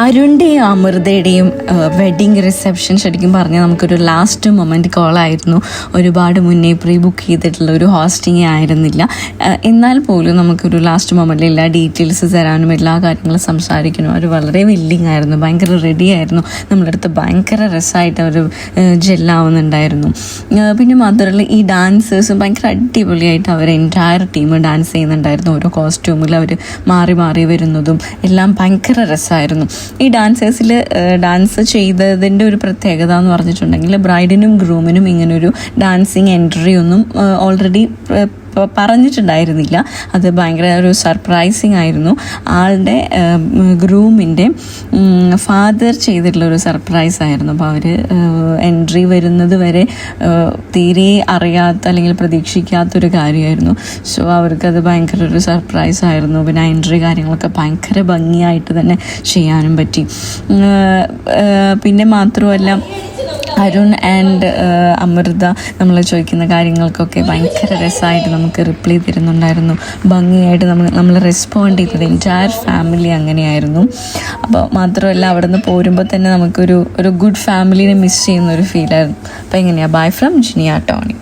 അരുണിൻ്റെയും അമൃതയുടെയും wedding reception ശരിക്കും പറഞ്ഞാൽ നമുക്കൊരു ലാസ്റ്റ് മൊമെൻറ്റ് കോളായിരുന്നു. ഒരുപാട് മുന്നേ പ്രീ ബുക്ക് ചെയ്തിട്ടുള്ള ഒരു ഹോസ്റ്റിംഗ് ആയിരുന്നില്ല. എന്നാൽ പോലും നമുക്കൊരു ലാസ്റ്റ് മൊമെൻറ്റിൽ എല്ലാ ഡീറ്റെയിൽസ് തരാനും എല്ലാ കാര്യങ്ങളും സംസാരിക്കാനും അവർ വളരെ വില്ലിങ് ആയിരുന്നു, ഭയങ്കര റെഡി ആയിരുന്നു. നമ്മുടെ അടുത്ത് ഭയങ്കര രസമായിട്ട് അവർ ജെല്ലാവുന്നുണ്ടായിരുന്നു. പിന്നെ മാത്രമല്ല ഈ ഡാൻസേഴ്സും ഭയങ്കര അടിപൊളിയായിട്ട് അവർ എൻറ്റയർ ടീം ഡാൻസ് ചെയ്യുന്നുണ്ടായിരുന്നു. ഓരോ കോസ്റ്റ്യൂമിൽ അവർ മാറി മാറി വരുന്നതും എല്ലാം ഭയങ്കര രസമായിരുന്നു. ഈ ഡാൻസേഴ്സിൽ ഡാൻസ് ചെയ്തതിൻ്റെ ഒരു പ്രത്യേകത എന്ന് പറഞ്ഞിട്ടുണ്ടെങ്കിൽ ബ്രൈഡിനും ഗ്രൂമിനും ഇങ്ങനൊരു ഡാൻസിങ് എൻട്രി ഒന്നും ഓൾറെഡി പറഞ്ഞിട്ടുണ്ടായിരുന്നില്ല. അത് ഭയങ്കര ഒരു സർപ്രൈസിങ് ആയിരുന്നു. ആളുടെ ഗ്രൂമിൻ്റെ ഫാദർ ചെയ്തിട്ടുള്ളൊരു സർപ്രൈസ് ആയിരുന്നു. അപ്പോൾ അവർ എൻട്രി വരുന്നത് വരെ തീരെ അറിയാത്ത അല്ലെങ്കിൽ പ്രതീക്ഷിക്കാത്തൊരു കാര്യമായിരുന്നു. സോ അവർക്കത് ഭയങ്കര ഒരു സർപ്രൈസ് ആയിരുന്നു. പിന്നെ എൻട്രി കാര്യങ്ങളൊക്കെ ഭയങ്കര ഭംഗിയായിട്ട് തന്നെ ചെയ്യാനും പറ്റി. പിന്നെ മാത്രമല്ല അരുൺ ആൻഡ് അമൃത നമ്മൾ ചോദിക്കുന്ന കാര്യങ്ങൾക്കൊക്കെ ഭയങ്കര രസമായിട്ട് നമുക്ക് റിപ്ലൈ തരുന്നുണ്ടായിരുന്നു. ഭംഗിയായിട്ട് നമ്മൾ റെസ്പോണ്ട് ചെയ്തത് എൻറ്റയർ ഫാമിലി അങ്ങനെയായിരുന്നു. അപ്പോൾ മാത്രമല്ല അവിടെ നിന്ന് പോരുമ്പോൾ തന്നെ നമുക്കൊരു ഗുഡ് ഫാമിലിനെ മിസ് ചെയ്യുന്ന ഒരു ഫീലായിരുന്നു. അപ്പോൾ എങ്ങനെയാണ്? Bye from Jiniya Tony.